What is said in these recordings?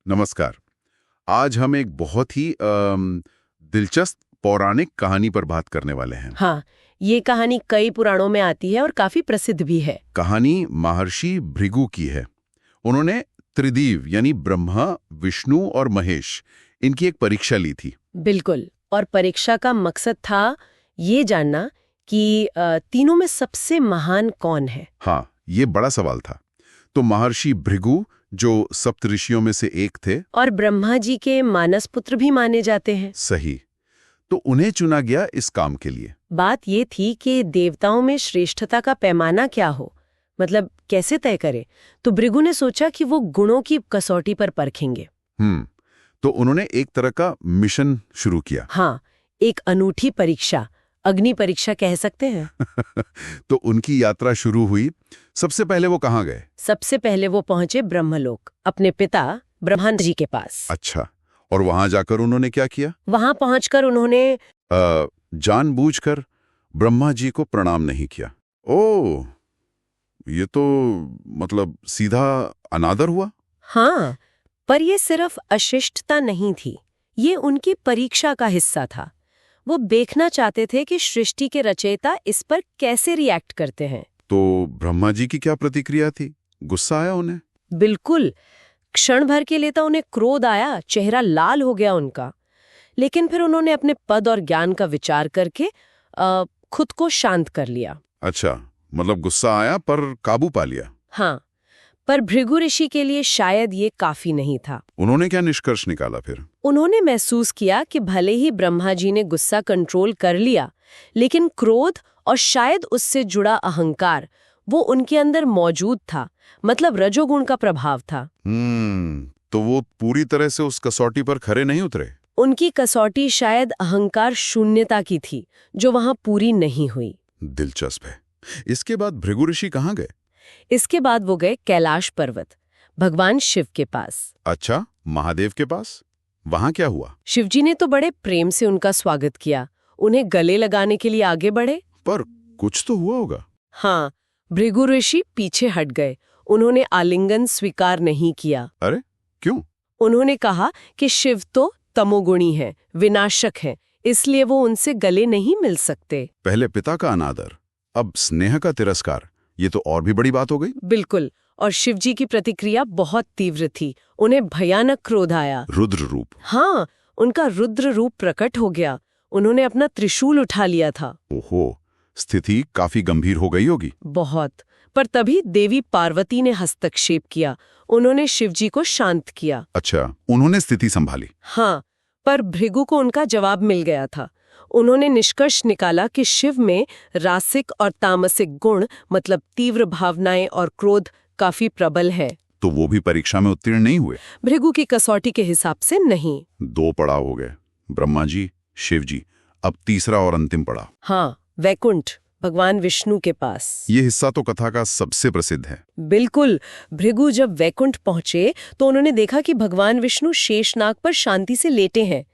नमस्कार। आज हम एक बहुत ही दिलचस्प पौराणिक कहानी पर बात करने वाले हैं। हाँ, ये कहानी कई पुराणों में आती है और काफी प्रसिद्ध भी है। कहानी महर्षि भृगु की है। उन्होंने त्रिदेव यानी ब्रह्मा, विष्णु और महेश इनकी एक परीक्षा ली थी। बिल्कुल, और परीक्षा का मकसद था ये जानना कि तीनों में सबसे महान कौन है। हाँ, ये बड़ा सवाल था। तो महर्षि भृगु जो सप्तऋषियों में से एक थे, और ब्रह्मा जी के मानस पुत्र भी माने जाते हैं। सही, तो उन्हें चुना गया इस काम के लिए। बात ये थी कि देवताओं में श्रेष्ठता का पैमाना क्या हो, मतलब कैसे तय करे। तो भृगु ने सोचा कि वो गुणों की कसौटी पर परखेंगे। तो उन्होंने एक तरह का मिशन शुरू किया। हाँ, एक अनूठी परीक्षा, अग्नि परीक्षा कह सकते हैं। तो उनकी यात्रा शुरू हुई। सबसे पहले वो कहाँ गए? सबसे पहले वो पहुंचे ब्रह्मलोक, अपने पिता ब्रह्मा जी के पास। अच्छा, और वहां जाकर उन्होंने क्या किया? वहां पहुंचकर उन्होंने जानबूझकर ब्रह्मा जी को प्रणाम नहीं किया। ओह, ये तो मतलब सीधा अनादर हुआ। हाँ, पर ये सिर्फ अशिष्टता नहीं थी, ये उनकी परीक्षा का हिस्सा था। वो देखना चाहते थे कि सृष्टि के रचयिता इस पर कैसे रिएक्ट करते हैं। तो ब्रह्मा जी की क्या प्रतिक्रिया थी? गुस्सा आया उन्हें? बिल्कुल, क्षण भर के लिए तो उन्हें क्रोध आया, चेहरा लाल हो गया उनका। लेकिन फिर उन्होंने अपने पद और ज्ञान का विचार करके खुद को शांत कर लिया। अच्छा, मतलब गुस्सा आया पर काबू पा लिया। हाँ, पर भृगु ऋषि के लिए शायद ये काफी नहीं था। उन्होंने क्या निष्कर्ष निकाला फिर? उन्होंने महसूस किया कि भले ही ब्रह्मा जी ने गुस्सा कंट्रोल कर लिया, लेकिन क्रोध और शायद उससे जुड़ा अहंकार वो उनके अंदर मौजूद था, मतलब रजोगुण का प्रभाव था। तो वो पूरी तरह से उस कसौटी पर खरे नहीं उतरे। उनकी कसौटी शायद अहंकार शून्यता की थी, जो वहां पूरी नहीं हुई। दिलचस्प है। इसके बाद भृगु ऋषि कहाँ गए? इसके बाद वो गए कैलाश पर्वत, भगवान शिव के पास। अच्छा, महादेव के पास? वहां क्या हुआ? शिवजी ने तो बड़े प्रेम से उनका स्वागत किया, उन्हें गले लगाने के लिए आगे बढ़े। पर कुछ तो हुआ होगा। हाँ, भृगु ऋषि पीछे हट गए। उन्होंने आलिंगन स्वीकार नहीं किया। अरे क्यों? उन्होंने कहा कि शिव तो तमोगुणी है, विनाशक है, इसलिए वो उनसे गले नहीं मिल सकते। पहले पिता का अनादर, अब स्नेह का तिरस्कार, ये तो और भी बड़ी बात हो गई। बिल्कुल, और शिवजी की प्रतिक्रिया बहुत तीव्र थी। उन्हें भयानक क्रोध आया। रुद्र रूप? हाँ, उनका रुद्र रूप प्रकट हो गया। उन्होंने अपना त्रिशूल उठा लिया था। ओहो, स्थिति काफी गंभीर हो गई होगी। बहुत। पर तभी देवी पार्वती ने हस्तक्षेप किया। उन्होंने शिवजी को शांत किया। अच्छा, उन्होंने स्थिति संभाली। हाँ, पर भृगु को उनका जवाब मिल गया था। उन्होंने निष्कर्ष निकाला कि शिव में रासिक और तामसिक गुण, मतलब तीव्र भावनाएं और क्रोध काफी प्रबल है। तो वो भी परीक्षा में उत्तीर्ण नहीं हुए? भृगु की कसौटी के हिसाब से नहीं। 2 पड़ाव हो गए, ब्रह्मा जी, शिव जी। अब तीसरा और अंतिम पड़ाव। हाँ, वैकुंठ, भगवान विष्णु के पास। ये हिस्सा तो कथा का सबसे प्रसिद्ध है। बिल्कुल, भृगु जब वैकुंठ पहुंचे तो उन्होंने देखा कि भगवान विष्णु शेषनाग पर शांति से लेटे हैं।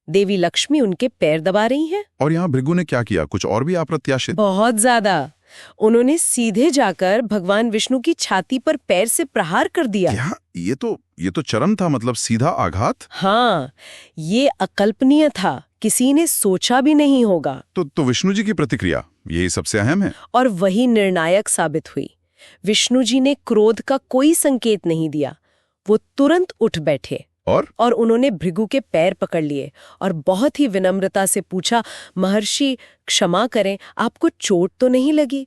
देवी लक्ष्मी उनके पैर दबा रही हैं। और यहाँ भृगु ने क्या किया? कुछ और भी अप्रत्याशित? बहुत ज्यादा। उन्होंने सीधे जाकर भगवान विष्णु की छाती पर पैर से प्रहार कर दिया। क्या? ये तो चरम था, मतलब सीधा आघात। हाँ, ये अकल्पनीय था, किसी ने सोचा भी नहीं होगा। तो विष्णु जी की प्रतिक्रिया यही सबसे अहम है। और वही निर्णायक साबित हुई। विष्णु जी ने क्रोध का कोई संकेत नहीं दिया। वो तुरंत उठ बैठे और उन्होंने भृगु के पैर पकड़ लिए और बहुत ही विनम्रता से पूछा, महर्षि क्षमा करें, आपको चोट तो नहीं लगी?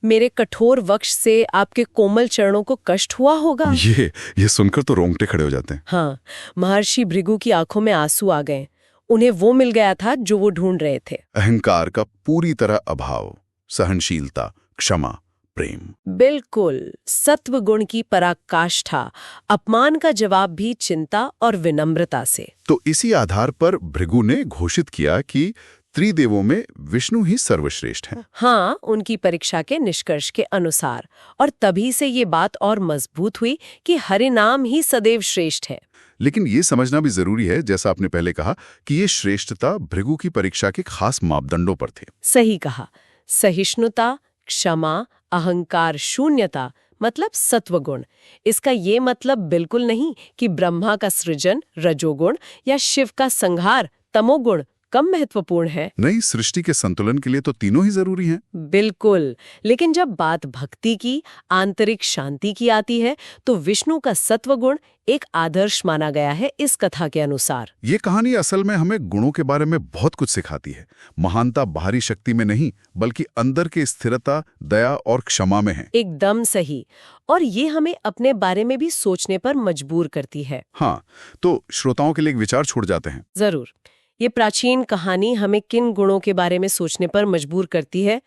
मेरे कठोर वक्ष से आपके कोमल चरणों को कष्ट हुआ होगा। ये सुनकर तो रोंगटे खड़े हो जाते हैं। हाँ, महर्षि भृगु की आंखों में आंसू आ गए। उन्हें वो मिल गया था जो वो ढूंढ रहे थे। अहंकार का पूरी तरह अभाव, सहनशीलता, क्षमा, प्रेम। बिल्कुल, सत्व गुण की पराकाष्ठा, अपमान का जवाब भी चिंता और विनम्रता से। तो इसी आधार पर भृगु ने घोषित किया कि त्रिदेवों में विष्णु ही सर्वश्रेष्ठ हैं। हाँ, उनकी परीक्षा के निष्कर्ष के अनुसार। और तभी से ये बात और मजबूत हुई कि हरिनाम ही सदैव श्रेष्ठ है। लेकिन ये समझना भी जरूरी है, जैसा आपने पहले कहा, कि ये श्रेष्ठता भृगु की परीक्षा के खास मापदंडों पर थे। सही कहा, सहिष्णुता, क्षमा, अहंकार शून्यता मतलब सत्वगुण। इसका ये मतलब बिल्कुल नहीं कि ब्रह्मा का सृजन रजोगुण या शिव का संहार तमोगुण कम महत्वपूर्ण है। नहीं, सृष्टि के संतुलन के लिए तो तीनों ही जरूरी हैं। बिल्कुल, लेकिन जब बात भक्ति की, आंतरिक शांति की आती है तो विष्णु का सत्वगुण एक आदर्श माना गया है इस कथा के अनुसार। ये कहानी असल में हमें गुणों के बारे में बहुत कुछ सिखाती है। महानता बाहरी शक्ति में नहीं, बल्कि अंदर की स्थिरता, दया और क्षमा में है। एकदम सही। और ये हमें अपने बारे में भी सोचने पर मजबूर करती है। हाँ, तो श्रोताओं के लिए एक विचार छोड़ जाते हैं। जरूर। ये प्राचीन कहानी हमें किन गुणों के बारे में सोचने पर मजबूर करती है?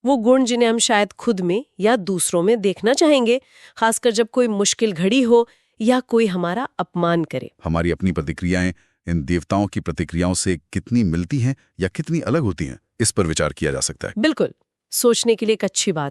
वो गुण जिन्हें हम शायद खुद में या दूसरों में देखना चाहेंगे, खासकर जब कोई मुश्किल घड़ी हो या कोई हमारा अपमान करे। हमारी अपनी प्रतिक्रियाएं इन देवताओं की प्रतिक्रियाओं से कितनी मिलती हैं या कितनी अलग होती हैं, इस पर विचार किया जा सकता है। बिल्कुल, सोचने के लिए एक अच्छी बात है।